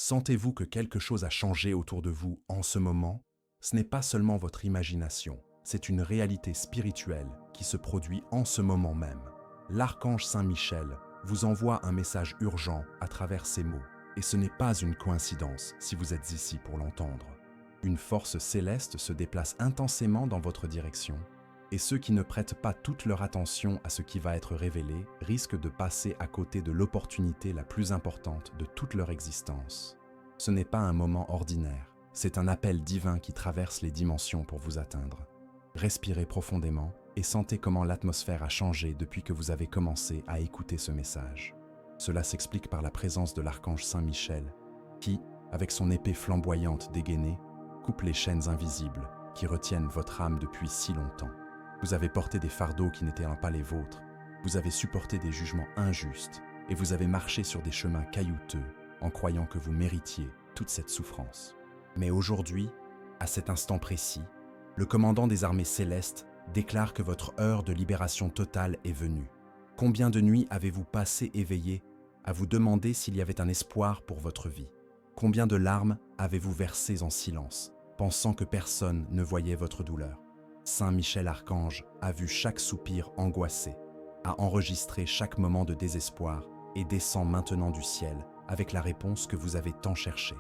Sentez-vous que quelque chose a changé autour de vous en ce moment? Ce n'est pas seulement votre imagination, c'est une réalité spirituelle qui se produit en ce moment même. L'archange Saint-Michel vous envoie un message urgent à travers ces mots, et ce n'est pas une coïncidence si vous êtes ici pour l'entendre. Une force céleste se déplace intensément dans votre direction, et ceux qui ne prêtent pas toute leur attention à ce qui va être révélé risquent de passer à côté de l'opportunité la plus importante de toute leur existence. Ce n'est pas un moment ordinaire, c'est un appel divin qui traverse les dimensions pour vous atteindre. Respirez profondément et sentez comment l'atmosphère a changé depuis que vous avez commencé à écouter ce message. Cela s'explique par la présence de l'archange Saint-Michel, qui, avec son épée flamboyante dégainée, coupe les chaînes invisibles qui retiennent votre âme depuis si longtemps. Vous avez porté des fardeaux qui n'étaient pas les vôtres, vous avez supporté des jugements injustes et vous avez marché sur des chemins caillouteux en croyant que vous méritiez toute cette souffrance. Mais aujourd'hui, à cet instant précis, le commandant des armées célestes déclare que votre heure de libération totale est venue. Combien de nuits avez-vous passé éveillé à vous demander s'il y avait un espoir pour votre vie? Combien de larmes avez-vous versées en silence, pensant que personne ne voyait votre douleur? Saint Michel Archange a vu chaque soupir angoissé, a enregistré chaque moment de désespoir et descend maintenant du ciel avec la réponse que vous avez tant cherchée.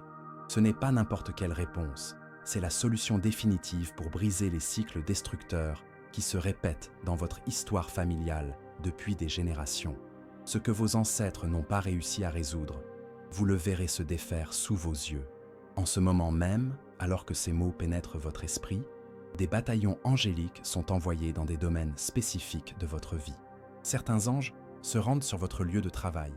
Ce n'est pas n'importe quelle réponse, c'est la solution définitive pour briser les cycles destructeurs qui se répètent dans votre histoire familiale depuis des générations. Ce que vos ancêtres n'ont pas réussi à résoudre, vous le verrez se défaire sous vos yeux. En ce moment même, alors que ces mots pénètrent votre esprit, des bataillons angéliques sont envoyés dans des domaines spécifiques de votre vie. Certains anges se rendent sur votre lieu de travail,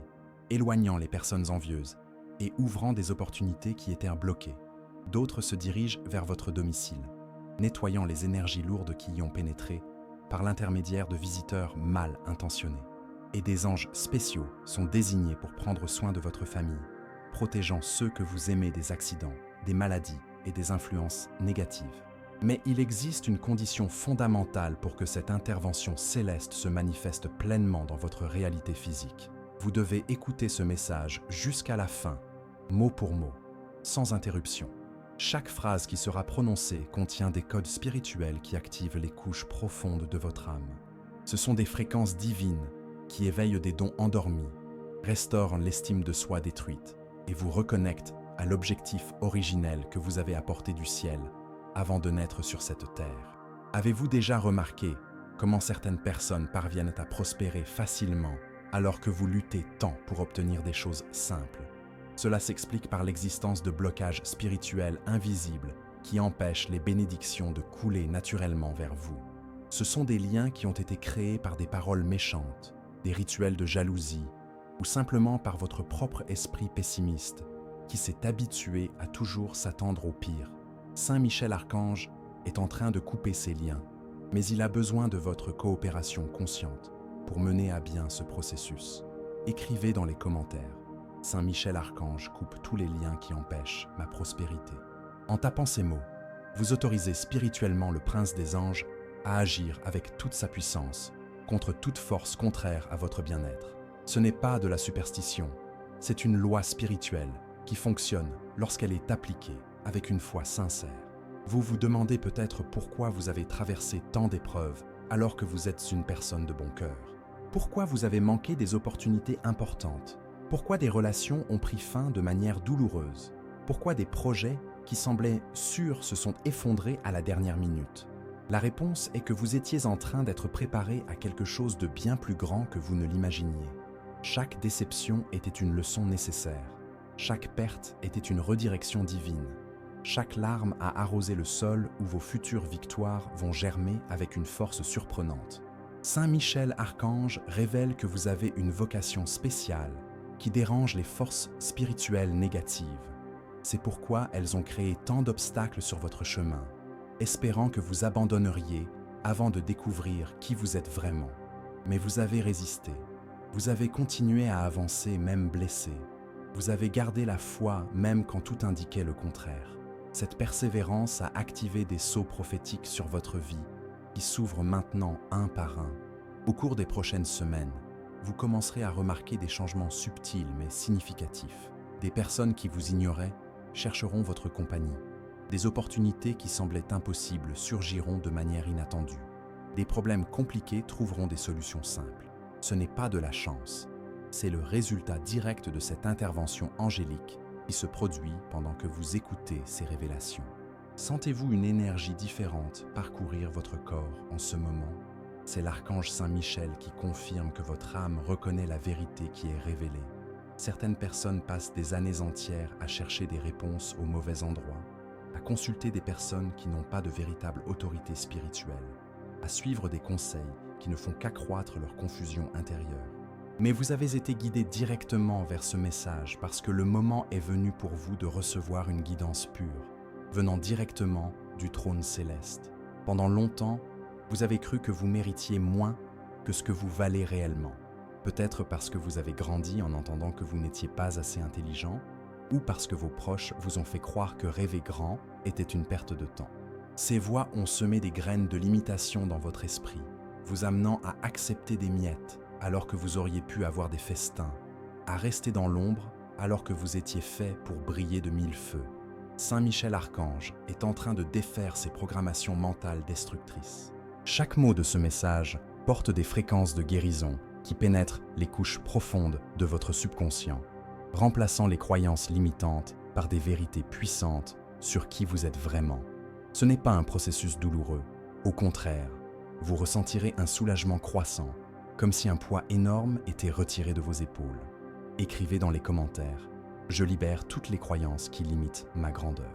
éloignant les personnes envieuses et ouvrant des opportunités qui étaient bloquées. D'autres se dirigent vers votre domicile, nettoyant les énergies lourdes qui y ont pénétré par l'intermédiaire de visiteurs mal intentionnés. Et des anges spéciaux sont désignés pour prendre soin de votre famille, protégeant ceux que vous aimez des accidents, des maladies et des influences négatives. Mais il existe une condition fondamentale pour que cette intervention céleste se manifeste pleinement dans votre réalité physique. Vous devez écouter ce message jusqu'à la fin, mot pour mot, sans interruption. Chaque phrase qui sera prononcée contient des codes spirituels qui activent les couches profondes de votre âme. Ce sont des fréquences divines qui éveillent des dons endormis, restaurent l'estime de soi détruite et vous reconnectent à l'objectif originel que vous avez apporté du ciel avant de naître sur cette terre. Avez-vous déjà remarqué comment certaines personnes parviennent à prospérer facilement alors que vous luttez tant pour obtenir des choses simples? Cela s'explique par l'existence de blocages spirituels invisibles qui empêchent les bénédictions de couler naturellement vers vous. Ce sont des liens qui ont été créés par des paroles méchantes, des rituels de jalousie ou simplement par votre propre esprit pessimiste qui s'est habitué à toujours s'attendre au pire. Saint Michel Archange est en train de couper ces liens, mais il a besoin de votre coopération consciente pour mener à bien ce processus. Écrivez dans les commentaires « Saint Michel Archange coupe tous les liens qui empêchent ma prospérité ». En tapant ces mots, vous autorisez spirituellement le prince des anges à agir avec toute sa puissance contre toute force contraire à votre bien-être. Ce n'est pas de la superstition, c'est une loi spirituelle qui fonctionne lorsqu'elle est appliquée avec une foi sincère. Vous vous demandez peut-être pourquoi vous avez traversé tant d'épreuves alors que vous êtes une personne de bon cœur. Pourquoi vous avez manqué des opportunités importantes? Pourquoi des relations ont pris fin de manière douloureuse? Pourquoi des projets qui semblaient sûrs se sont effondrés à la dernière minute? La réponse est que vous étiez en train d'être préparé à quelque chose de bien plus grand que vous ne l'imaginiez. Chaque déception était une leçon nécessaire. Chaque perte était une redirection divine. Chaque larme a arrosé le sol où vos futures victoires vont germer avec une force surprenante. Saint Michel Archange révèle que vous avez une vocation spéciale qui dérange les forces spirituelles négatives. C'est pourquoi elles ont créé tant d'obstacles sur votre chemin, espérant que vous abandonneriez avant de découvrir qui vous êtes vraiment. Mais vous avez résisté. Vous avez continué à avancer même blessé. Vous avez gardé la foi même quand tout indiquait le contraire. Cette persévérance a activé des sceaux prophétiques sur votre vie qui s'ouvrent maintenant un par un. Au cours des prochaines semaines, vous commencerez à remarquer des changements subtils mais significatifs. Des personnes qui vous ignoraient chercheront votre compagnie. Des opportunités qui semblaient impossibles surgiront de manière inattendue. Des problèmes compliqués trouveront des solutions simples. Ce n'est pas de la chance, c'est le résultat direct de cette intervention angélique qui se produit pendant que vous écoutez ces révélations. Sentez-vous une énergie différente parcourir votre corps en ce moment? C'est l'archange Saint Michel qui confirme que votre âme reconnaît la vérité qui est révélée. Certaines personnes passent des années entières à chercher des réponses au mauvais endroit, à consulter des personnes qui n'ont pas de véritable autorité spirituelle, à suivre des conseils qui ne font qu'accroître leur confusion intérieure. Mais vous avez été guidé directement vers ce message parce que le moment est venu pour vous de recevoir une guidance pure, venant directement du trône céleste. Pendant longtemps, vous avez cru que vous méritiez moins que ce que vous valez réellement. Peut-être parce que vous avez grandi en entendant que vous n'étiez pas assez intelligent, ou parce que vos proches vous ont fait croire que rêver grand était une perte de temps. Ces voix ont semé des graines de limitation dans votre esprit, vous amenant à accepter des miettes alors que vous auriez pu avoir des festins, à rester dans l'ombre alors que vous étiez fait pour briller de mille feux. Saint Michel Archange est en train de défaire ces programmations mentales destructrices. Chaque mot de ce message porte des fréquences de guérison qui pénètrent les couches profondes de votre subconscient, remplaçant les croyances limitantes par des vérités puissantes sur qui vous êtes vraiment. Ce n'est pas un processus douloureux. Au contraire, vous ressentirez un soulagement croissant, comme si un poids énorme était retiré de vos épaules. Écrivez dans les commentaires « Je libère toutes les croyances qui limitent ma grandeur ».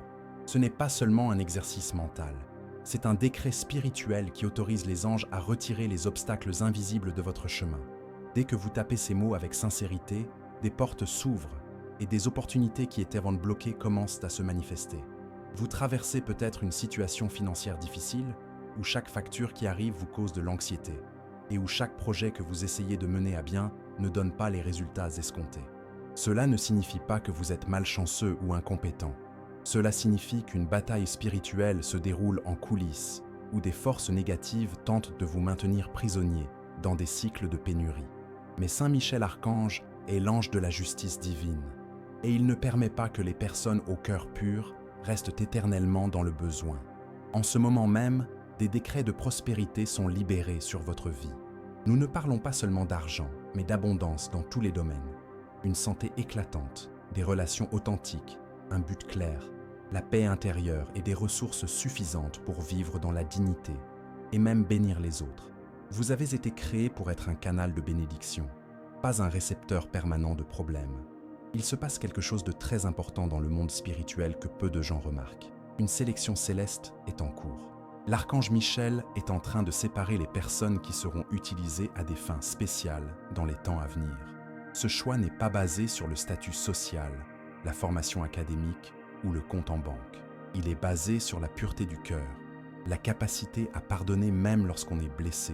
Ce n'est pas seulement un exercice mental, c'est un décret spirituel qui autorise les anges à retirer les obstacles invisibles de votre chemin. Dès que vous tapez ces mots avec sincérité, des portes s'ouvrent et des opportunités qui étaient avant de bloquer commencent à se manifester. Vous traversez peut-être une situation financière difficile, où chaque facture qui arrive vous cause de l'anxiété, et où chaque projet que vous essayez de mener à bien ne donne pas les résultats escomptés. Cela ne signifie pas que vous êtes malchanceux ou incompétent. Cela signifie qu'une bataille spirituelle se déroule en coulisses, où des forces négatives tentent de vous maintenir prisonnier dans des cycles de pénurie. Mais Saint Michel Archange est l'ange de la justice divine, et il ne permet pas que les personnes au cœur pur restent éternellement dans le besoin. En ce moment même, des décrets de prospérité sont libérés sur votre vie. Nous ne parlons pas seulement d'argent, mais d'abondance dans tous les domaines. Une santé éclatante, des relations authentiques, un but clair, la paix intérieure et des ressources suffisantes pour vivre dans la dignité et même bénir les autres. Vous avez été créé pour être un canal de bénédiction, pas un récepteur permanent de problèmes. Il se passe quelque chose de très important dans le monde spirituel que peu de gens remarquent. Une sélection céleste est en cours. L'archange Michel est en train de séparer les personnes qui seront utilisées à des fins spéciales dans les temps à venir. Ce choix n'est pas basé sur le statut social, la formation académique ou le compte en banque. Il est basé sur la pureté du cœur, la capacité à pardonner même lorsqu'on est blessé,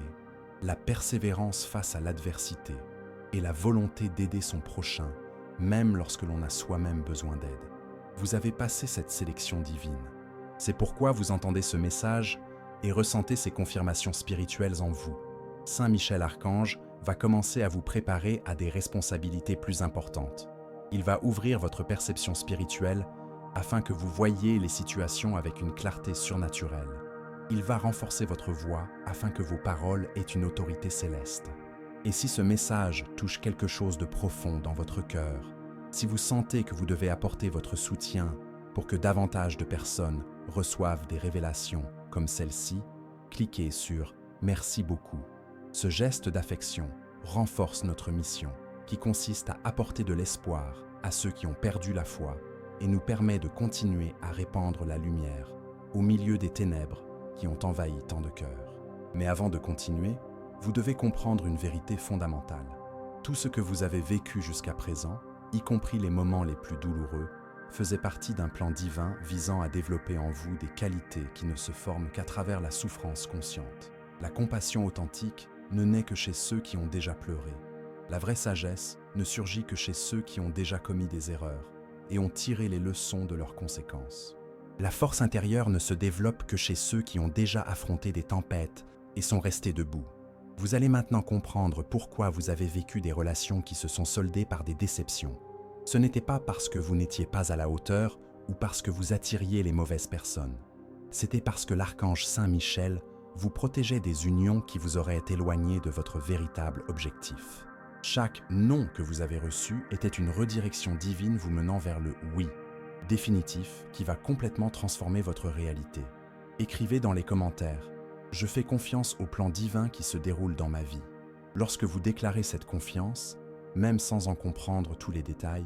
la persévérance face à l'adversité et la volonté d'aider son prochain, même lorsque l'on a soi-même besoin d'aide. Vous avez passé cette sélection divine. C'est pourquoi vous entendez ce message et ressentez ces confirmations spirituelles en vous. Saint Michel Archange va commencer à vous préparer à des responsabilités plus importantes. Il va ouvrir votre perception spirituelle afin que vous voyiez les situations avec une clarté surnaturelle. Il va renforcer votre voix afin que vos paroles aient une autorité céleste. Et si ce message touche quelque chose de profond dans votre cœur, si vous sentez que vous devez apporter votre soutien pour que davantage de personnes reçoivent des révélations comme celle-ci, cliquez sur « Merci beaucoup ». Ce geste d'affection renforce notre mission, qui consiste à apporter de l'espoir à ceux qui ont perdu la foi et nous permet de continuer à répandre la lumière au milieu des ténèbres qui ont envahi tant de cœurs. Mais avant de continuer, vous devez comprendre une vérité fondamentale. Tout ce que vous avez vécu jusqu'à présent, y compris les moments les plus douloureux, faisait partie d'un plan divin visant à développer en vous des qualités qui ne se forment qu'à travers la souffrance consciente. La compassion authentique ne naît que chez ceux qui ont déjà pleuré. La vraie sagesse ne surgit que chez ceux qui ont déjà commis des erreurs et ont tiré les leçons de leurs conséquences. La force intérieure ne se développe que chez ceux qui ont déjà affronté des tempêtes et sont restés debout. Vous allez maintenant comprendre pourquoi vous avez vécu des relations qui se sont soldées par des déceptions. Ce n'était pas parce que vous n'étiez pas à la hauteur ou parce que vous attiriez les mauvaises personnes. C'était parce que l'archange Saint Michel vous protégeait des unions qui vous auraient éloigné de votre véritable objectif. Chaque non que vous avez reçu était une redirection divine vous menant vers le oui définitif qui va complètement transformer votre réalité. Écrivez dans les commentaires « Je fais confiance au plan divin qui se déroule dans ma vie ». Lorsque vous déclarez cette confiance, même sans en comprendre tous les détails,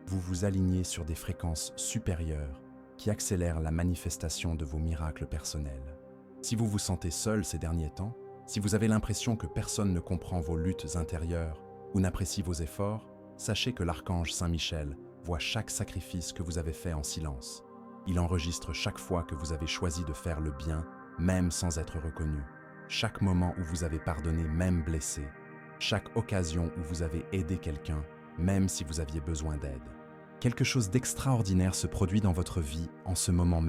vous vous alignez sur des fréquences supérieures qui accélèrent la manifestation de vos miracles personnels. Si vous vous sentez seul ces derniers temps, si vous avez l'impression que personne ne comprend vos luttes intérieures ou n'apprécie vos efforts, sachez que l'archange Saint Michel voit chaque sacrifice que vous avez fait en silence. Il enregistre chaque fois que vous avez choisi de faire le bien, même sans être reconnu. Chaque moment où vous avez pardonné, même blessé. Chaque occasion où vous avez aidé quelqu'un, même si vous aviez besoin d'aide. Quelque chose d'extraordinaire se produit dans votre vie en ce moment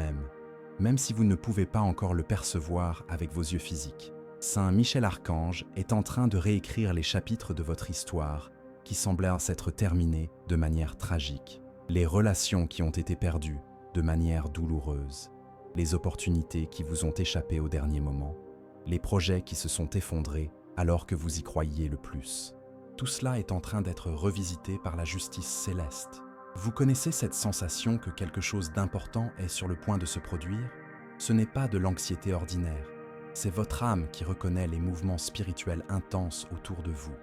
même si vous ne pouvez pas encore le percevoir avec vos yeux physiques. Saint Michel Archange est en train de réécrire les chapitres de votre histoire qui semblaient s'être terminés de manière tragique. Les relations qui ont été perdues de manière douloureuse. Les opportunités qui vous ont échappé au dernier moment. Les projets qui se sont effondrés alors que vous y croyiez le plus. Tout cela est en train d'être revisité par la justice céleste. Vous connaissez cette sensation que quelque chose d'important est sur le point de se produire? Ce n'est pas de l'anxiété ordinaire. C'est votre âme qui reconnaît les mouvements spirituels intenses autour de vous.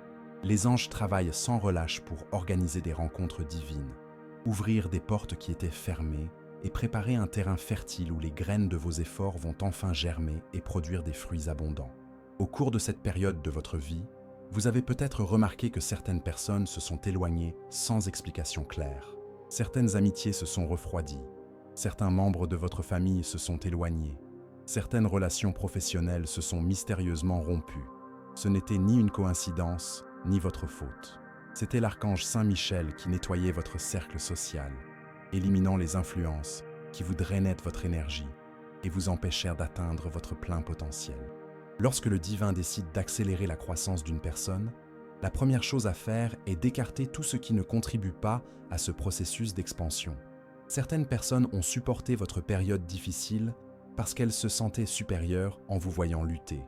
Les anges travaillent sans relâche pour organiser des rencontres divines, ouvrir des portes qui étaient fermées et préparer un terrain fertile où les graines de vos efforts vont enfin germer et produire des fruits abondants. Au cours de cette période de votre vie, vous avez peut-être remarqué que certaines personnes se sont éloignées sans explication claire. Certaines amitiés se sont refroidies. Certains membres de votre famille se sont éloignés. Certaines relations professionnelles se sont mystérieusement rompues. Ce n'était ni une coïncidence, ni votre faute. C'était l'archange Saint Michel qui nettoyait votre cercle social, éliminant les influences qui vous drainaient de votre énergie et vous empêchèrent d'atteindre votre plein potentiel. Lorsque le divin décide d'accélérer la croissance d'une personne, la première chose à faire est d'écarter tout ce qui ne contribue pas à ce processus d'expansion. Certaines personnes ont supporté votre période difficile parce qu'elles se sentaient supérieures en vous voyant lutter.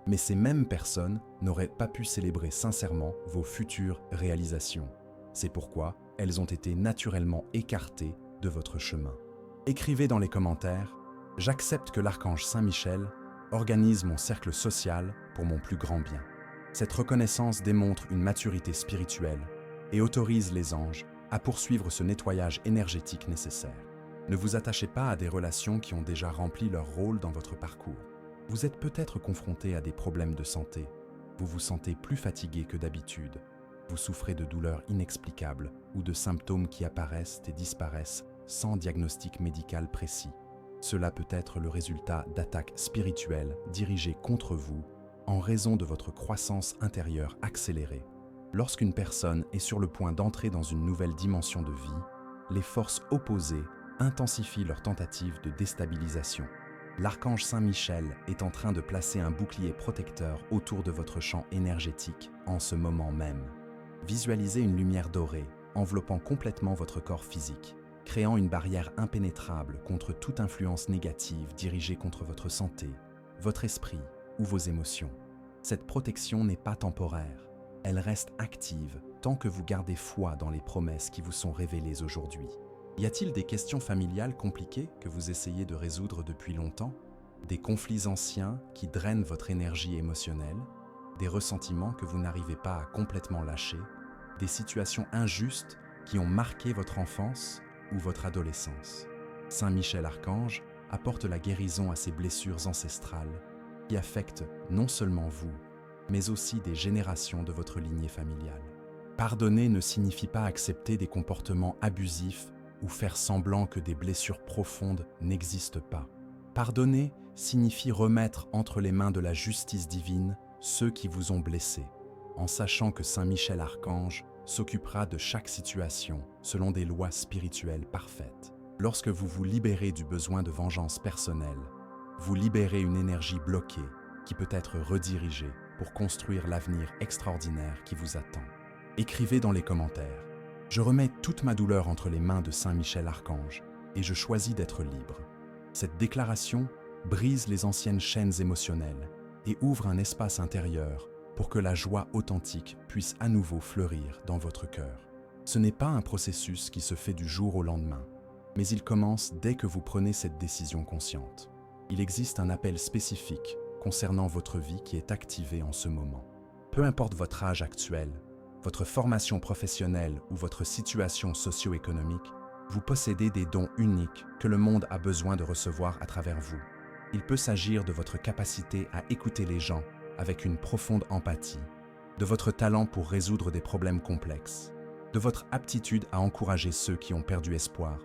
Mais ces mêmes personnes n'auraient pas pu célébrer sincèrement vos futures réalisations. C'est pourquoi elles ont été naturellement écartées de votre chemin. Écrivez dans les commentaires « J'accepte que l'archange Saint Michel organise mon cercle social pour mon plus grand bien ». Cette reconnaissance démontre une maturité spirituelle et autorise les anges à poursuivre ce nettoyage énergétique nécessaire. Ne vous attachez pas à des relations qui ont déjà rempli leur rôle dans votre parcours. Vous êtes peut-être confronté à des problèmes de santé. Vous vous sentez plus fatigué que d'habitude. Vous souffrez de douleurs inexplicables ou de symptômes qui apparaissent et disparaissent sans diagnostic médical précis. Cela peut être le résultat d'attaques spirituelles dirigées contre vous en raison de votre croissance intérieure accélérée. Lorsqu'une personne est sur le point d'entrer dans une nouvelle dimension de vie, les forces opposées intensifient leurs tentatives de déstabilisation. L'archange Saint Michel est en train de placer un bouclier protecteur autour de votre champ énergétique en ce moment même. Visualisez une lumière dorée enveloppant complètement votre corps physique, créant une barrière impénétrable contre toute influence négative dirigée contre votre santé, votre esprit ou vos émotions. Cette protection n'est pas temporaire, elle reste active tant que vous gardez foi dans les promesses qui vous sont révélées aujourd'hui. Y a-t-il des questions familiales compliquées que vous essayez de résoudre depuis longtemps? Des conflits anciens qui drainent votre énergie émotionnelle? Des ressentiments que vous n'arrivez pas à complètement lâcher? Des situations injustes qui ont marqué votre enfance ou votre adolescence? Saint Michel Archange apporte la guérison à ces blessures ancestrales qui affectent non seulement vous, mais aussi des générations de votre lignée familiale. Pardonner ne signifie pas accepter des comportements abusifs ou faire semblant que des blessures profondes n'existent pas. Pardonner signifie remettre entre les mains de la justice divine ceux qui vous ont blessés, en sachant que Saint Michel Archange s'occupera de chaque situation selon des lois spirituelles parfaites. Lorsque vous vous libérez du besoin de vengeance personnelle, vous libérez une énergie bloquée qui peut être redirigée pour construire l'avenir extraordinaire qui vous attend. Écrivez dans les commentaires Je remets toute ma douleur entre les mains de Saint Michel Archange et je choisis d'être libre. Cette déclaration brise les anciennes chaînes émotionnelles et ouvre un espace intérieur pour que la joie authentique puisse à nouveau fleurir dans votre cœur. Ce n'est pas un processus qui se fait du jour au lendemain, mais il commence dès que vous prenez cette décision consciente. Il existe un appel spécifique concernant votre vie qui est activé en ce moment. Peu importe votre âge actuel, votre formation professionnelle ou votre situation socio-économique, vous possédez des dons uniques que le monde a besoin de recevoir à travers vous. Il peut s'agir de votre capacité à écouter les gens avec une profonde empathie, de votre talent pour résoudre des problèmes complexes, de votre aptitude à encourager ceux qui ont perdu espoir,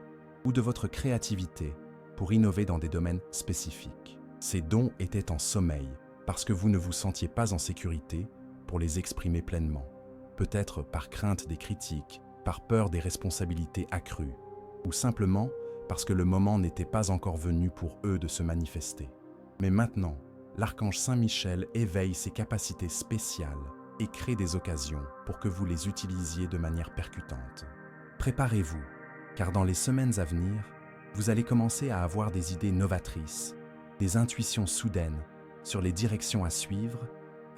ou de votre créativité pour innover dans des domaines spécifiques. Ces dons étaient en sommeil parce que vous ne vous sentiez pas en sécurité pour les exprimer pleinement. Peut-être par crainte des critiques, par peur des responsabilités accrues, ou simplement parce que le moment n'était pas encore venu pour eux de se manifester. Mais maintenant, l'archange Saint Michel éveille ses capacités spéciales et crée des occasions pour que vous les utilisiez de manière percutante. Préparez-vous, car dans les semaines à venir, vous allez commencer à avoir des idées novatrices, des intuitions soudaines sur les directions à suivre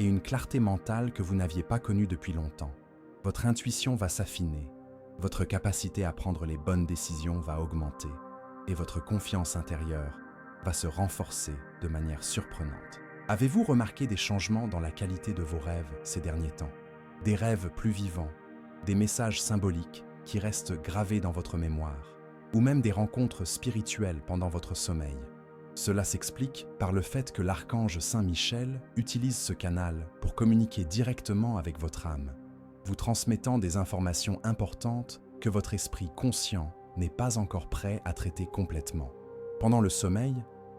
et une clarté mentale que vous n'aviez pas connue depuis longtemps. Votre intuition va s'affiner, votre capacité à prendre les bonnes décisions va augmenter et votre confiance intérieure va se renforcer de manière surprenante. Avez-vous remarqué des changements dans la qualité de vos rêves ces derniers temps? Des rêves plus vivants, des messages symboliques qui restent gravés dans votre mémoire, ou même des rencontres spirituelles pendant votre sommeil. Cela s'explique par le fait que l'archange Saint Michel utilise ce canal pour communiquer directement avec votre âme, vous transmettant des informations importantes que votre esprit conscient n'est pas encore prêt à traiter complètement. Pendant le sommeil,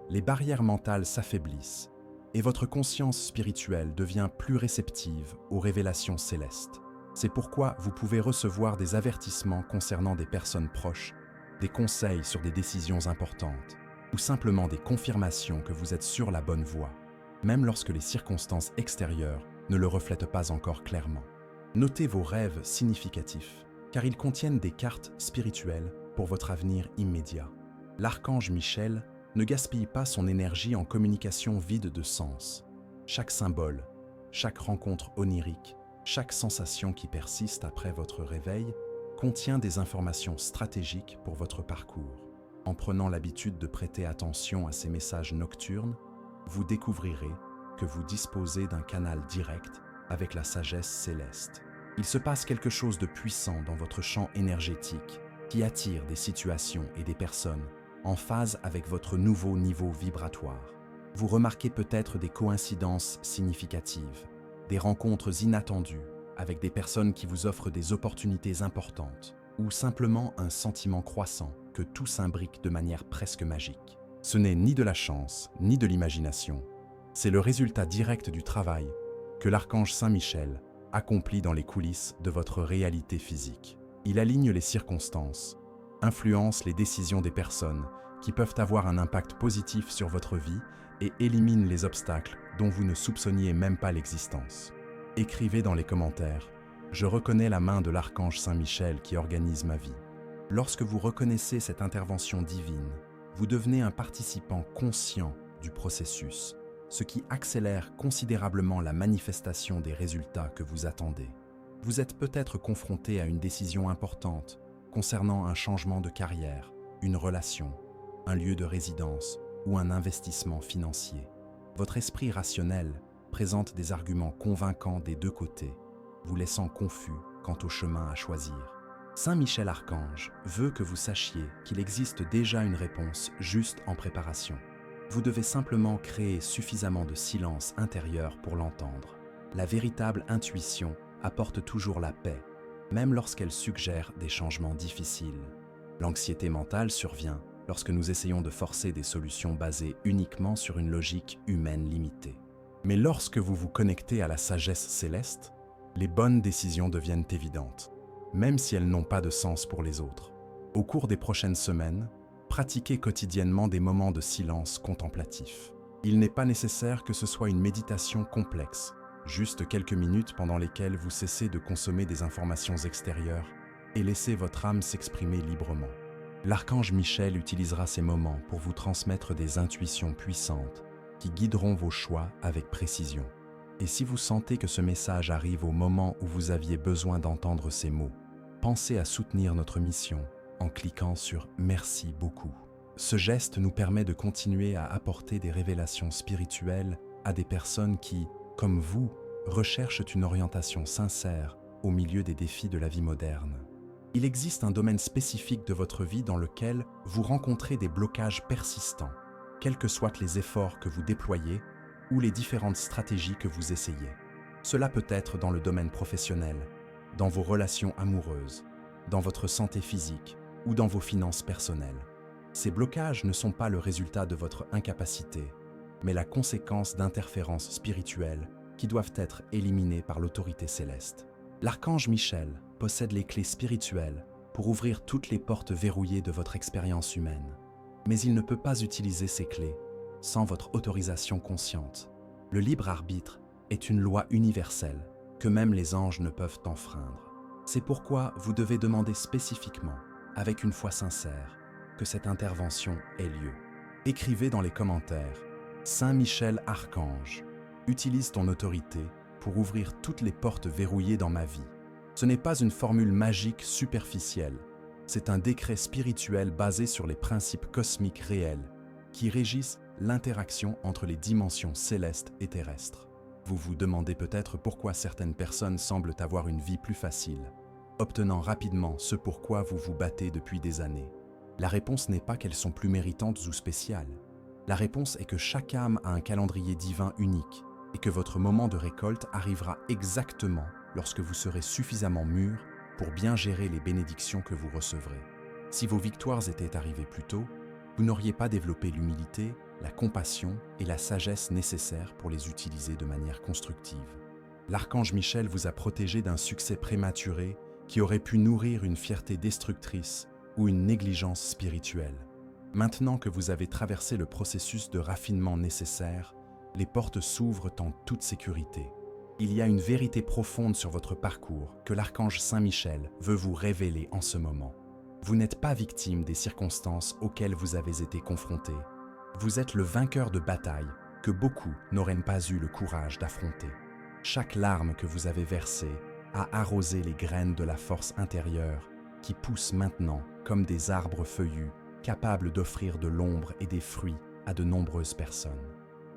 les barrières mentales s'affaiblissent et votre conscience spirituelle devient plus réceptive aux révélations célestes. C'est pourquoi vous pouvez recevoir des avertissements concernant des personnes proches, des conseils sur des décisions importantes, ou simplement des confirmations que vous êtes sur la bonne voie, même lorsque les circonstances extérieures ne le reflètent pas encore clairement. Notez vos rêves significatifs, car ils contiennent des cartes spirituelles pour votre avenir immédiat. L'archange Michel ne gaspille pas son énergie en communication vide de sens. Chaque symbole, chaque rencontre onirique, chaque sensation qui persiste après votre réveil contient des informations stratégiques pour votre parcours. En prenant l'habitude de prêter attention à ces messages nocturnes, vous découvrirez que vous disposez d'un canal direct avec la sagesse céleste. Il se passe quelque chose de puissant dans votre champ énergétique qui attire des situations et des personnes en phase avec votre nouveau niveau vibratoire. Vous remarquez peut-être des coïncidences significatives, des rencontres inattendues avec des personnes qui vous offrent des opportunités importantes, ou simplement un sentiment croissant que tout s'imbrique de manière presque magique. Ce n'est ni de la chance, ni de l'imagination. C'est le résultat direct du travail que l'archange Saint Michel accomplit dans les coulisses de votre réalité physique. Il aligne les circonstances, influence les décisions des personnes qui peuvent avoir un impact positif sur votre vie et élimine les obstacles dont vous ne soupçonniez même pas l'existence. Écrivez dans les commentaires « Je reconnais la main de l'archange Saint Michel qui organise ma vie ». Lorsque vous reconnaissez cette intervention divine, vous devenez un participant conscient du processus, ce qui accélère considérablement la manifestation des résultats que vous attendez. Vous êtes peut-être confronté à une décision importante concernant un changement de carrière, une relation, un lieu de résidence ou un investissement financier. Votre esprit rationnel présente des arguments convaincants des deux côtés, vous laissant confus quant au chemin à choisir. Saint Michel Archange veut que vous sachiez qu'il existe déjà une réponse juste en préparation. Vous devez simplement créer suffisamment de silence intérieur pour l'entendre. La véritable intuition apporte toujours la paix, même lorsqu'elle suggère des changements difficiles. L'anxiété mentale survient lorsque nous essayons de forcer des solutions basées uniquement sur une logique humaine limitée. Mais lorsque vous vous connectez à la sagesse céleste, les bonnes décisions deviennent évidentes, même si elles n'ont pas de sens pour les autres. Au cours des prochaines semaines, pratiquez quotidiennement des moments de silence contemplatif. Il n'est pas nécessaire que ce soit une méditation complexe, juste quelques minutes pendant lesquelles vous cessez de consommer des informations extérieures et laissez votre âme s'exprimer librement. L'archange Michel utilisera ces moments pour vous transmettre des intuitions puissantes qui guideront vos choix avec précision. Et si vous sentez que ce message arrive au moment où vous aviez besoin d'entendre ces mots, pensez à soutenir notre mission en cliquant sur « Merci beaucoup ». Ce geste nous permet de continuer à apporter des révélations spirituelles à des personnes qui, comme vous, recherchent une orientation sincère au milieu des défis de la vie moderne. Il existe un domaine spécifique de votre vie dans lequel vous rencontrez des blocages persistants, quels que soient les efforts que vous déployez ou les différentes stratégies que vous essayez. Cela peut être dans le domaine professionnel, dans vos relations amoureuses, dans votre santé physique ou dans vos finances personnelles. Ces blocages ne sont pas le résultat de votre incapacité, mais la conséquence d'interférences spirituelles qui doivent être éliminées par l'autorité céleste. L'archange Michel possède les clés spirituelles pour ouvrir toutes les portes verrouillées de votre expérience humaine. Mais il ne peut pas utiliser ces clés sans votre autorisation consciente. Le libre arbitre est une loi universelle que même les anges ne peuvent enfreindre. C'est pourquoi vous devez demander spécifiquement, avec une foi sincère, que cette intervention ait lieu. Écrivez dans les commentaires « Saint Michel Archange, utilise ton autorité pour ouvrir toutes les portes verrouillées dans ma vie. » Ce n'est pas une formule magique superficielle, c'est un décret spirituel basé sur les principes cosmiques réels qui régissent l'interaction entre les dimensions célestes et terrestres. Vous vous demandez peut-être pourquoi certaines personnes semblent avoir une vie plus facile, obtenant rapidement ce pourquoi vous vous battez depuis des années. La réponse n'est pas qu'elles sont plus méritantes ou spéciales. La réponse est que chaque âme a un calendrier divin unique et que votre moment de récolte arrivera exactement lorsque vous serez suffisamment mûr pour bien gérer les bénédictions que vous recevrez. Si vos victoires étaient arrivées plus tôt, vous n'auriez pas développé l'humilité, la compassion et la sagesse nécessaires pour les utiliser de manière constructive. L'archange Michel vous a protégé d'un succès prématuré qui aurait pu nourrir une fierté destructrice ou une négligence spirituelle. Maintenant que vous avez traversé le processus de raffinement nécessaire, les portes s'ouvrent en toute sécurité. Il y a une vérité profonde sur votre parcours que l'archange Saint Michel veut vous révéler en ce moment. Vous n'êtes pas victime des circonstances auxquelles vous avez été confronté. Vous êtes le vainqueur de bataille que beaucoup n'auraient pas eu le courage d'affronter. Chaque larme que vous avez versée a arrosé les graines de la force intérieure qui poussent maintenant comme des arbres feuillus, capables d'offrir de l'ombre et des fruits à de nombreuses personnes.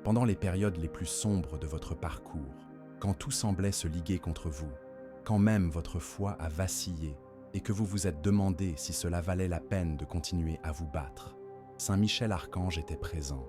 Pendant les périodes les plus sombres de votre parcours, quand tout semblait se liguer contre vous, quand même votre foi a vacillé et que vous vous êtes demandé si cela valait la peine de continuer à vous battre, Saint Michel Archange était présent,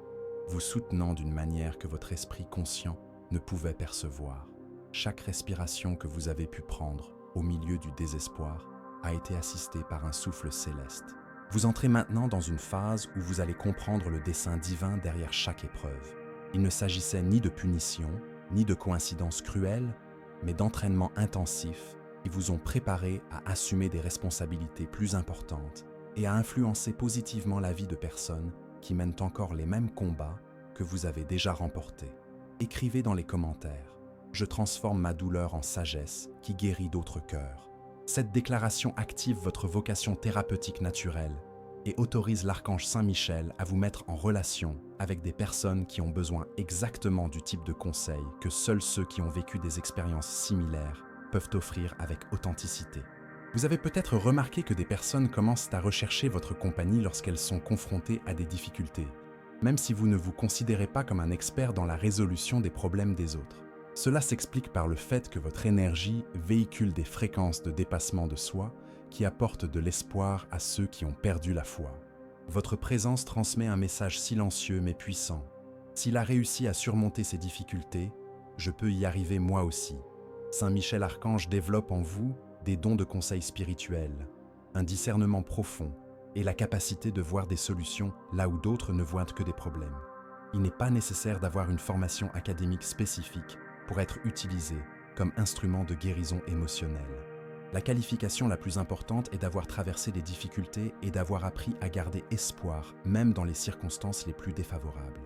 vous soutenant d'une manière que votre esprit conscient ne pouvait percevoir. Chaque respiration que vous avez pu prendre au milieu du désespoir a été assistée par un souffle céleste. Vous entrez maintenant dans une phase où vous allez comprendre le dessein divin derrière chaque épreuve. Il ne s'agissait ni de punition, ni de coïncidences cruelles, mais d'entraînements intensifs qui vous ont préparé à assumer des responsabilités plus importantes et à influencer positivement la vie de personnes qui mènent encore les mêmes combats que vous avez déjà remportés. Écrivez dans les commentaires « Je transforme ma douleur en sagesse qui guérit d'autres cœurs ». Cette déclaration active votre vocation thérapeutique naturelle et autorise l'archange Saint Michel à vous mettre en relation avec des personnes qui ont besoin exactement du type de conseils que seuls ceux qui ont vécu des expériences similaires peuvent offrir avec authenticité. Vous avez peut-être remarqué que des personnes commencent à rechercher votre compagnie lorsqu'elles sont confrontées à des difficultés, même si vous ne vous considérez pas comme un expert dans la résolution des problèmes des autres. Cela s'explique par le fait que votre énergie véhicule des fréquences de dépassement de soi qui apportent de l'espoir à ceux qui ont perdu la foi. Votre présence transmet un message silencieux mais puissant. S'il a réussi à surmonter ces difficultés, je peux y arriver moi aussi. Saint Michel Archange développe en vous des dons de conseil spirituels, un discernement profond et la capacité de voir des solutions là où d'autres ne voient que des problèmes. Il n'est pas nécessaire d'avoir une formation académique spécifique pour être utilisé comme instrument de guérison émotionnelle. La qualification la plus importante est d'avoir traversé des difficultés et d'avoir appris à garder espoir, même dans les circonstances les plus défavorables.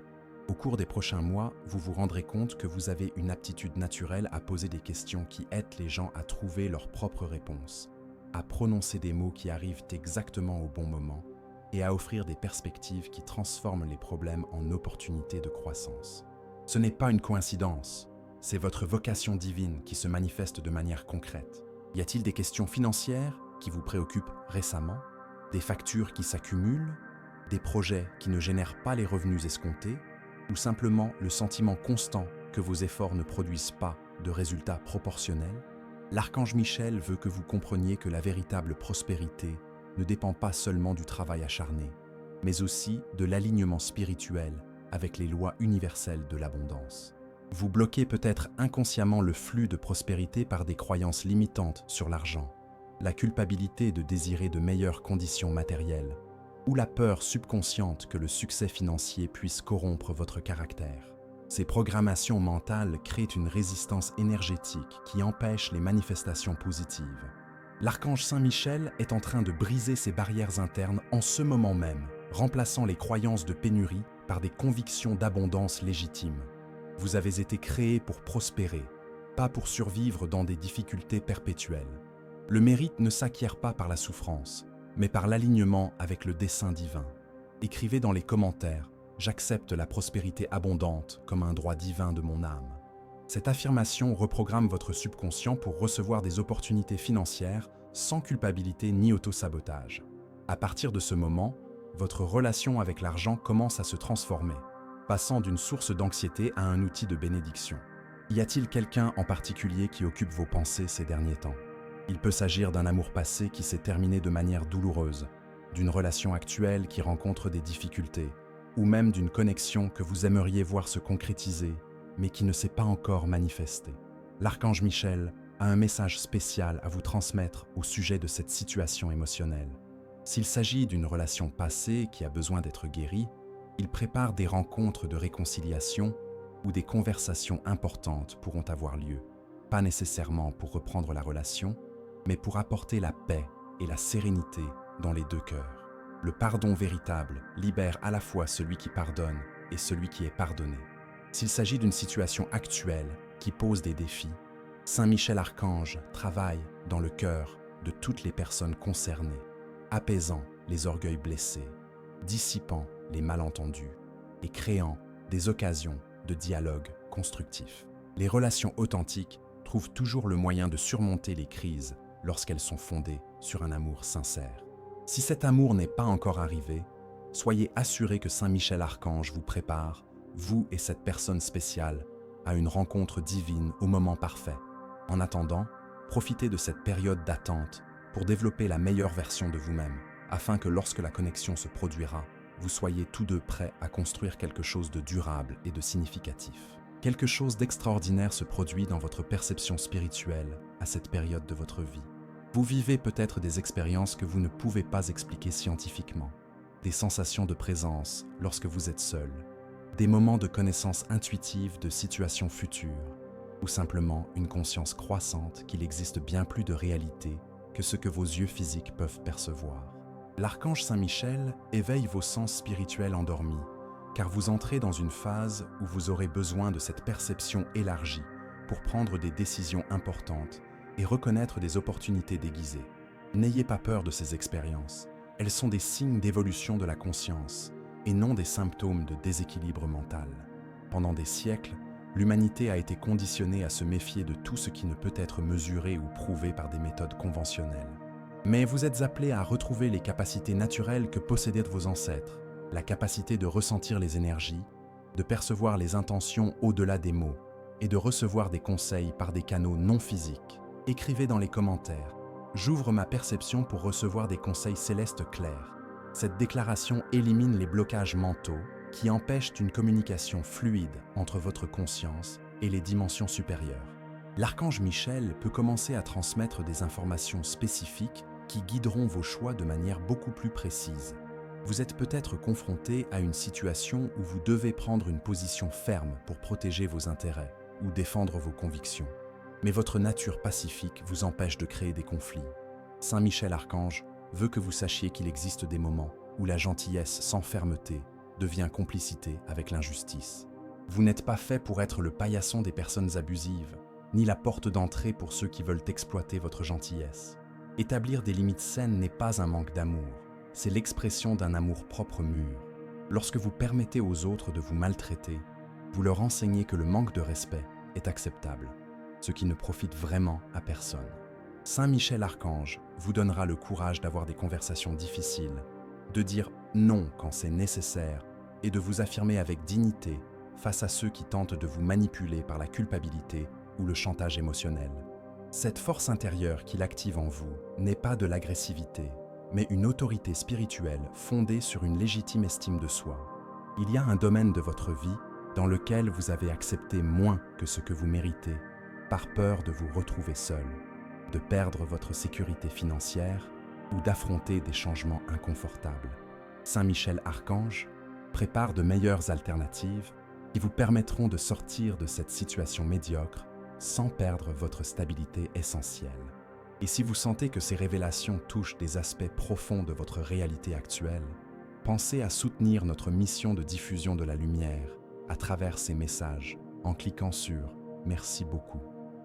Au cours des prochains mois, vous vous rendrez compte que vous avez une aptitude naturelle à poser des questions qui aident les gens à trouver leurs propres réponses. à prononcer des mots qui arrivent exactement au bon moment et à offrir des perspectives qui transforment les problèmes en opportunités de croissance. Ce n'est pas une coïncidence, c'est votre vocation divine qui se manifeste de manière concrète. Y a-t-il des questions financières qui vous préoccupent récemment? Des factures qui s'accumulent? Des projets qui ne génèrent pas les revenus escomptés? Ou simplement le sentiment constant que vos efforts ne produisent pas de résultats proportionnels? L'archange Michel veut que vous compreniez que la véritable prospérité ne dépend pas seulement du travail acharné, mais aussi de l'alignement spirituel avec les lois universelles de l'abondance. Vous bloquez peut-être inconsciemment le flux de prospérité par des croyances limitantes sur l'argent, la culpabilité de désirer de meilleures conditions matérielles, ou la peur subconsciente que le succès financier puisse corrompre votre caractère. Ces programmations mentales créent une résistance énergétique qui empêche les manifestations positives. L'archange Saint-Michel est en train de briser ces barrières internes en ce moment même, remplaçant les croyances de pénurie par des convictions d'abondance légitimes. Vous avez été créé pour prospérer, pas pour survivre dans des difficultés perpétuelles. Le mérite ne s'acquiert pas par la souffrance, mais par l'alignement avec le dessein divin. Écrivez dans les commentaires « J'accepte la prospérité abondante comme un droit divin de mon âme ». Cette affirmation reprogramme votre subconscient pour recevoir des opportunités financières sans culpabilité ni auto-sabotage. À partir de ce moment, votre relation avec l'argent commence à se transformer, passant d'une source d'anxiété à un outil de bénédiction. Y a-t-il quelqu'un en particulier qui occupe vos pensées ces derniers temps? Il peut s'agir d'un amour passé qui s'est terminé de manière douloureuse, d'une relation actuelle qui rencontre des difficultés, ou même d'une connexion que vous aimeriez voir se concrétiser, mais qui ne s'est pas encore manifestée. L'archange Michel a un message spécial à vous transmettre au sujet de cette situation émotionnelle. S'il s'agit d'une relation passée qui a besoin d'être guérie, il prépare des rencontres de réconciliation où des conversations importantes pourront avoir lieu, pas nécessairement pour reprendre la relation, mais pour apporter la paix et la sérénité dans les deux cœurs. Le pardon véritable libère à la fois celui qui pardonne et celui qui est pardonné. S'il s'agit d'une situation actuelle qui pose des défis, Saint Michel Archange travaille dans le cœur de toutes les personnes concernées, apaisant les orgueils blessés, dissipant les malentendus et créant des occasions de dialogue constructif. Les relations authentiques trouvent toujours le moyen de surmonter les crises lorsqu'elles sont fondées sur un amour sincère. Si cet amour n'est pas encore arrivé, soyez assurés que Saint Michel Archange vous prépare, vous et cette personne spéciale, à une rencontre divine au moment parfait. En attendant, profitez de cette période d'attente pour développer la meilleure version de vous-même, afin que lorsque la connexion se produira, vous soyez tous deux prêts à construire quelque chose de durable et de significatif. Quelque chose d'extraordinaire se produit dans votre perception spirituelle à cette période de votre vie. Vous vivez peut-être des expériences que vous ne pouvez pas expliquer scientifiquement, des sensations de présence lorsque vous êtes seul, des moments de connaissance intuitive de situations futures, ou simplement une conscience croissante qu'il existe bien plus de réalité que ce que vos yeux physiques peuvent percevoir. L'archange Saint-Michel éveille vos sens spirituels endormis, car vous entrez dans une phase où vous aurez besoin de cette perception élargie pour prendre des décisions importantes et reconnaître des opportunités déguisées. N'ayez pas peur de ces expériences, elles sont des signes d'évolution de la conscience et non des symptômes de déséquilibre mental. Pendant des siècles, l'humanité a été conditionnée à se méfier de tout ce qui ne peut être mesuré ou prouvé par des méthodes conventionnelles. Mais vous êtes appelés à retrouver les capacités naturelles que possédaient vos ancêtres, la capacité de ressentir les énergies, de percevoir les intentions au-delà des mots et de recevoir des conseils par des canaux non physiques. Écrivez dans les commentaires « J'ouvre ma perception pour recevoir des conseils célestes clairs ». Cette déclaration élimine les blocages mentaux qui empêchent une communication fluide entre votre conscience et les dimensions supérieures. L'archange Michel peut commencer à transmettre des informations spécifiques qui guideront vos choix de manière beaucoup plus précise. Vous êtes peut-être confronté à une situation où vous devez prendre une position ferme pour protéger vos intérêts ou défendre vos convictions. Mais votre nature pacifique vous empêche de créer des conflits. Saint Michel Archange veut que vous sachiez qu'il existe des moments où la gentillesse sans fermeté devient complicité avec l'injustice. Vous n'êtes pas fait pour être le paillasson des personnes abusives, ni la porte d'entrée pour ceux qui veulent exploiter votre gentillesse. Établir des limites saines n'est pas un manque d'amour, c'est l'expression d'un amour-propre mûr. Lorsque vous permettez aux autres de vous maltraiter, vous leur enseignez que le manque de respect est acceptable, ce qui ne profite vraiment à personne. Saint Michel Archange vous donnera le courage d'avoir des conversations difficiles, de dire non quand c'est nécessaire et de vous affirmer avec dignité face à ceux qui tentent de vous manipuler par la culpabilité ou le chantage émotionnel. Cette force intérieure qu'il active en vous n'est pas de l'agressivité, mais une autorité spirituelle fondée sur une légitime estime de soi. Il y a un domaine de votre vie dans lequel vous avez accepté moins que ce que vous méritez, par peur de vous retrouver seul, de perdre votre sécurité financière ou d'affronter des changements inconfortables. Saint Michel Archange prépare de meilleures alternatives qui vous permettront de sortir de cette situation médiocre sans perdre votre stabilité essentielle. Et si vous sentez que ces révélations touchent des aspects profonds de votre réalité actuelle, pensez à soutenir notre mission de diffusion de la lumière à travers ces messages en cliquant sur « Merci beaucoup ».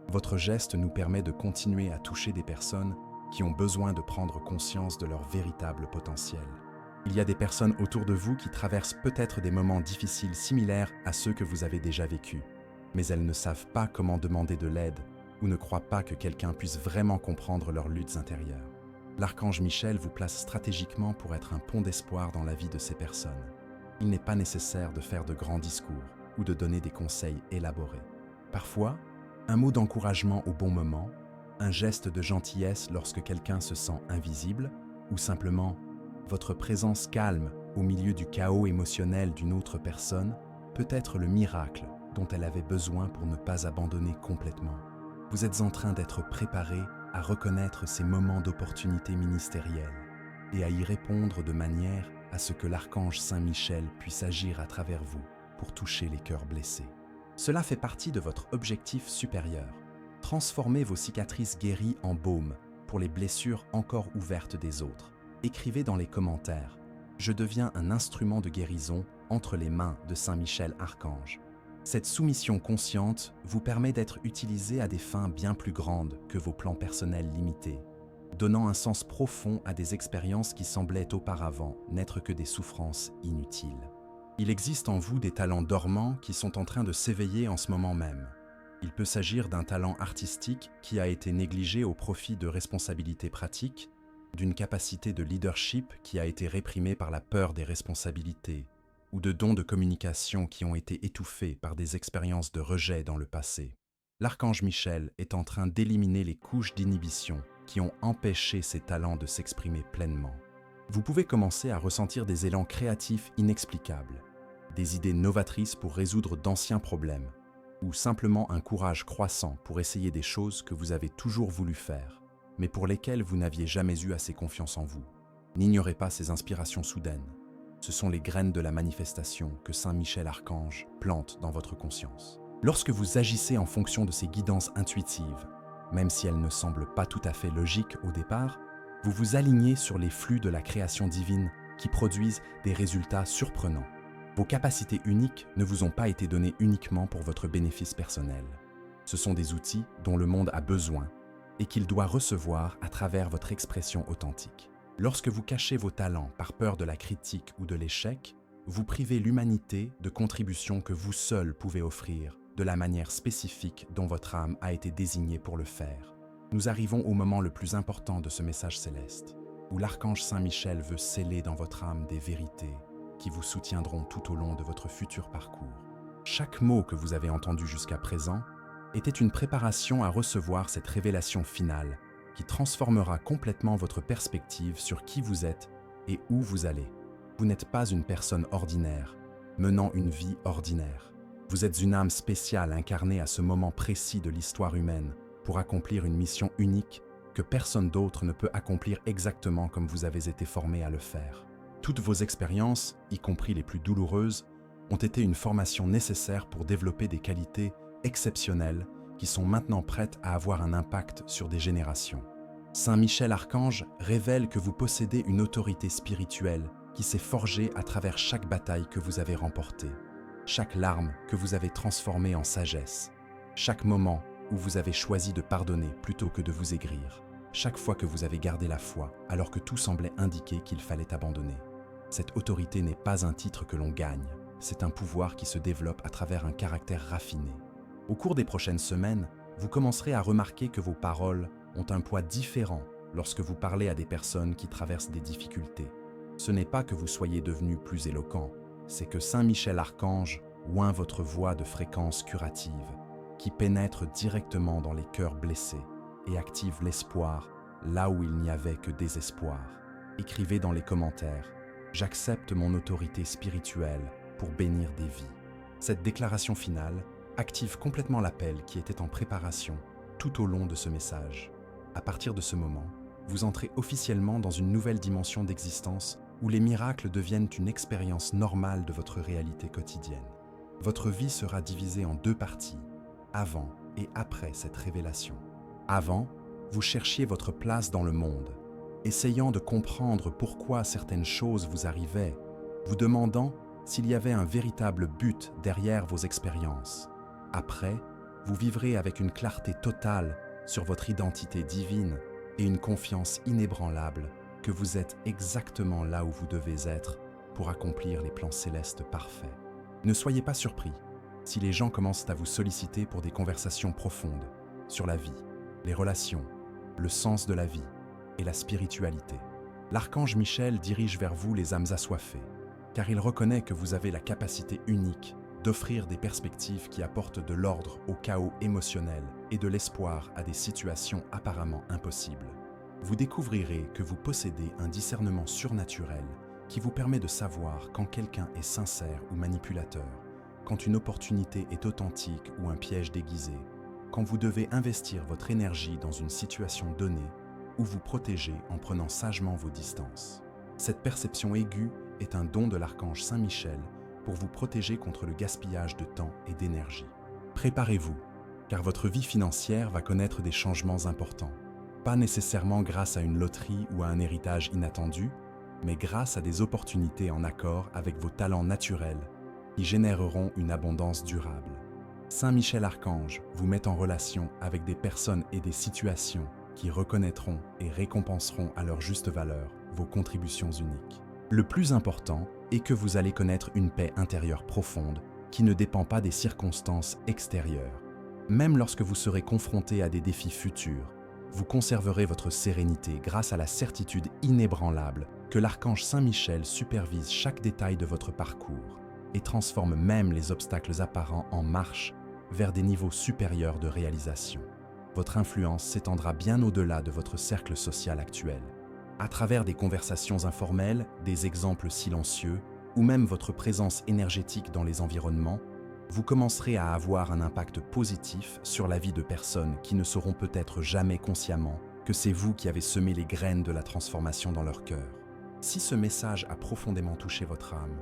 Votre geste nous permet de continuer à toucher des personnes qui ont besoin de prendre conscience de leur véritable potentiel. Il y a des personnes autour de vous qui traversent peut-être des moments difficiles similaires à ceux que vous avez déjà vécus, mais elles ne savent pas comment demander de l'aide ou ne croient pas que quelqu'un puisse vraiment comprendre leurs luttes intérieures. L'archange Michel vous place stratégiquement pour être un pont d'espoir dans la vie de ces personnes. Il n'est pas nécessaire de faire de grands discours ou de donner des conseils élaborés. Parfois, un mot d'encouragement au bon moment, un geste de gentillesse lorsque quelqu'un se sent invisible, ou simplement votre présence calme au milieu du chaos émotionnel d'une autre personne peut être le miracle dont elle avait besoin pour ne pas abandonner complètement. Vous êtes en train d'être préparé à reconnaître ces moments d'opportunité ministérielle et à y répondre de manière à ce que l'archange Saint Michel puisse agir à travers vous pour toucher les cœurs blessés. Cela fait partie de votre objectif supérieur. Transformez vos cicatrices guéries en baume pour les blessures encore ouvertes des autres. Écrivez dans les commentaires « Je deviens un instrument de guérison entre les mains de Saint Michel Archange ». Cette soumission consciente vous permet d'être utilisé à des fins bien plus grandes que vos plans personnels limités, donnant un sens profond à des expériences qui semblaient auparavant n'être que des souffrances inutiles. Il existe en vous des talents dormants qui sont en train de s'éveiller en ce moment même. Il peut s'agir d'un talent artistique qui a été négligé au profit de responsabilités pratiques, d'une capacité de leadership qui a été réprimée par la peur des responsabilités, ou de dons de communication qui ont été étouffés par des expériences de rejet dans le passé. L'archange Michel est en train d'éliminer les couches d'inhibition qui ont empêché ces talents de s'exprimer pleinement. Vous pouvez commencer à ressentir des élans créatifs inexplicables, des idées novatrices pour résoudre d'anciens problèmes, ou simplement un courage croissant pour essayer des choses que vous avez toujours voulu faire, mais pour lesquelles vous n'aviez jamais eu assez confiance en vous. N'ignorez pas ces inspirations soudaines. Ce sont les graines de la manifestation que Saint Michel Archange plante dans votre conscience. Lorsque vous agissez en fonction de ces guidances intuitives, même si elles ne semblent pas tout à fait logiques au départ, vous vous alignez sur les flux de la création divine qui produisent des résultats surprenants. Vos capacités uniques ne vous ont pas été données uniquement pour votre bénéfice personnel. Ce sont des outils dont le monde a besoin et qu'il doit recevoir à travers votre expression authentique. Lorsque vous cachez vos talents par peur de la critique ou de l'échec, vous privez l'humanité de contributions que vous seul pouvez offrir de la manière spécifique dont votre âme a été désignée pour le faire. Nous arrivons au moment le plus important de ce message céleste, où l'archange Saint Michel veut sceller dans votre âme des vérités qui vous soutiendront tout au long de votre futur parcours. Chaque mot que vous avez entendu jusqu'à présent était une préparation à recevoir cette révélation finale qui transformera complètement votre perspective sur qui vous êtes et où vous allez. Vous n'êtes pas une personne ordinaire, menant une vie ordinaire. Vous êtes une âme spéciale incarnée à ce moment précis de l'histoire humaine pour accomplir une mission unique que personne d'autre ne peut accomplir exactement comme vous avez été formé à le faire. Toutes vos expériences, y compris les plus douloureuses, ont été une formation nécessaire pour développer des qualités exceptionnelles qui sont maintenant prêtes à avoir un impact sur des générations. Saint Michel Archange révèle que vous possédez une autorité spirituelle qui s'est forgée à travers chaque bataille que vous avez remportée, chaque larme que vous avez transformée en sagesse, chaque moment où vous avez choisi de pardonner plutôt que de vous aigrir. chaque fois que vous avez gardé la foi alors que tout semblait indiquer qu'il fallait abandonner. Cette autorité n'est pas un titre que l'on gagne, c'est un pouvoir qui se développe à travers un caractère raffiné. Au cours des prochaines semaines, vous commencerez à remarquer que vos paroles ont un poids différent lorsque vous parlez à des personnes qui traversent des difficultés. Ce n'est pas que vous soyez devenu plus éloquent, c'est que Saint Michel Archange oint votre voix de fréquence curative, qui pénètre directement dans les cœurs blessés et active l'espoir là où il n'y avait que désespoir. Écrivez dans les commentaires « J'accepte mon autorité spirituelle pour bénir des vies ». Cette déclaration finale active complètement l'appel qui était en préparation tout au long de ce message. À partir de ce moment, vous entrez officiellement dans une nouvelle dimension d'existence où les miracles deviennent une expérience normale de votre réalité quotidienne. Votre vie sera divisée en deux parties, avant et après cette révélation. Avant, vous cherchiez votre place dans le monde, essayant de comprendre pourquoi certaines choses vous arrivaient, vous demandant s'il y avait un véritable but derrière vos expériences. Après, vous vivrez avec une clarté totale sur votre identité divine et une confiance inébranlable que vous êtes exactement là où vous devez être pour accomplir les plans célestes parfaits. Ne soyez pas surpris si les gens commencent à vous solliciter pour des conversations profondes sur la vie, les relations, le sens de la vie et la spiritualité. L'archange Michel dirige vers vous les âmes assoiffées, car il reconnaît que vous avez la capacité unique d'offrir des perspectives qui apportent de l'ordre au chaos émotionnel et de l'espoir à des situations apparemment impossibles. Vous découvrirez que vous possédez un discernement surnaturel qui vous permet de savoir quand quelqu'un est sincère ou manipulateur, quand une opportunité est authentique ou un piège déguisé, quand vous devez investir votre énergie dans une situation donnée ou vous protéger en prenant sagement vos distances. Cette perception aiguë est un don de l'archange Saint Michel pour vous protéger contre le gaspillage de temps et d'énergie. Préparez-vous, car votre vie financière va connaître des changements importants. Pas nécessairement grâce à une loterie ou à un héritage inattendu, mais grâce à des opportunités en accord avec vos talents naturels qui généreront une abondance durable. Saint Michel Archange vous met en relation avec des personnes et des situations qui reconnaîtront et récompenseront à leur juste valeur vos contributions uniques. Le plus important est que vous allez connaître une paix intérieure profonde qui ne dépend pas des circonstances extérieures. Même lorsque vous serez confronté à des défis futurs, vous conserverez votre sérénité grâce à la certitude inébranlable que l'archange Saint Michel supervise chaque détail de votre parcours et transforme même les obstacles apparents en marche vers des niveaux supérieurs de réalisation. Votre influence s'étendra bien au-delà de votre cercle social actuel. À travers des conversations informelles, des exemples silencieux, ou même votre présence énergétique dans les environnements, vous commencerez à avoir un impact positif sur la vie de personnes qui ne sauront peut-être jamais consciemment que c'est vous qui avez semé les graines de la transformation dans leur cœur. Si ce message a profondément touché votre âme,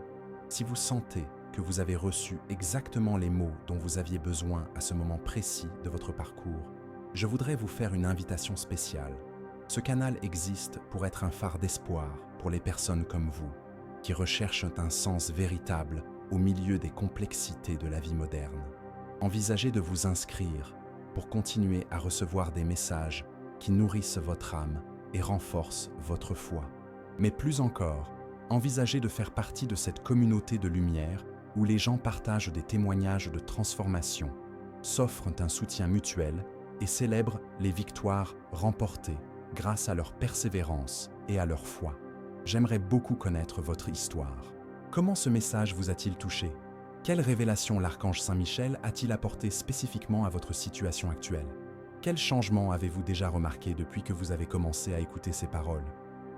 si vous sentez que vous avez reçu exactement les mots dont vous aviez besoin à ce moment précis de votre parcours, je voudrais vous faire une invitation spéciale. Ce canal existe pour être un phare d'espoir pour les personnes comme vous, qui recherchent un sens véritable au milieu des complexités de la vie moderne. Envisagez de vous inscrire pour continuer à recevoir des messages qui nourrissent votre âme et renforcent votre foi. Mais plus encore, envisagez de faire partie de cette communauté de lumière où les gens partagent des témoignages de transformation, s'offrent un soutien mutuel et célèbrent les victoires remportées grâce à leur persévérance et à leur foi. J'aimerais beaucoup connaître votre histoire. Comment ce message vous a-t-il touché? Quelle révélation l'archange Saint Michel a-t-il apporté spécifiquement à votre situation actuelle? Quels changements avez-vous déjà remarqués depuis que vous avez commencé à écouter ces paroles?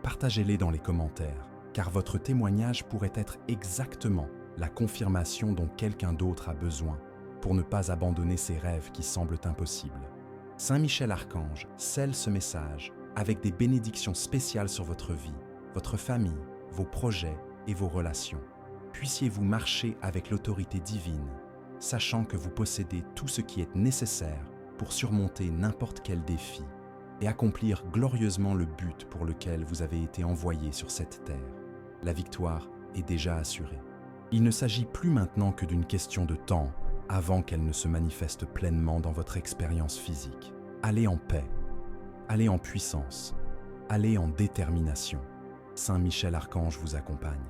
Partagez-les dans les commentaires, car votre témoignage pourrait être exactement la confirmation dont quelqu'un d'autre a besoin pour ne pas abandonner ses rêves qui semblent impossibles. Saint Michel Archange scelle ce message avec des bénédictions spéciales sur votre vie, votre famille, vos projets et vos relations. Puissiez-vous marcher avec l'autorité divine, sachant que vous possédez tout ce qui est nécessaire pour surmonter n'importe quel défi et accomplir glorieusement le but pour lequel vous avez été envoyé sur cette terre. La victoire est déjà assurée. Il ne s'agit plus maintenant que d'une question de temps avant qu'elle ne se manifeste pleinement dans votre expérience physique. Allez en paix Allez en puissance, allez en détermination. Saint Michel Archange vous accompagne.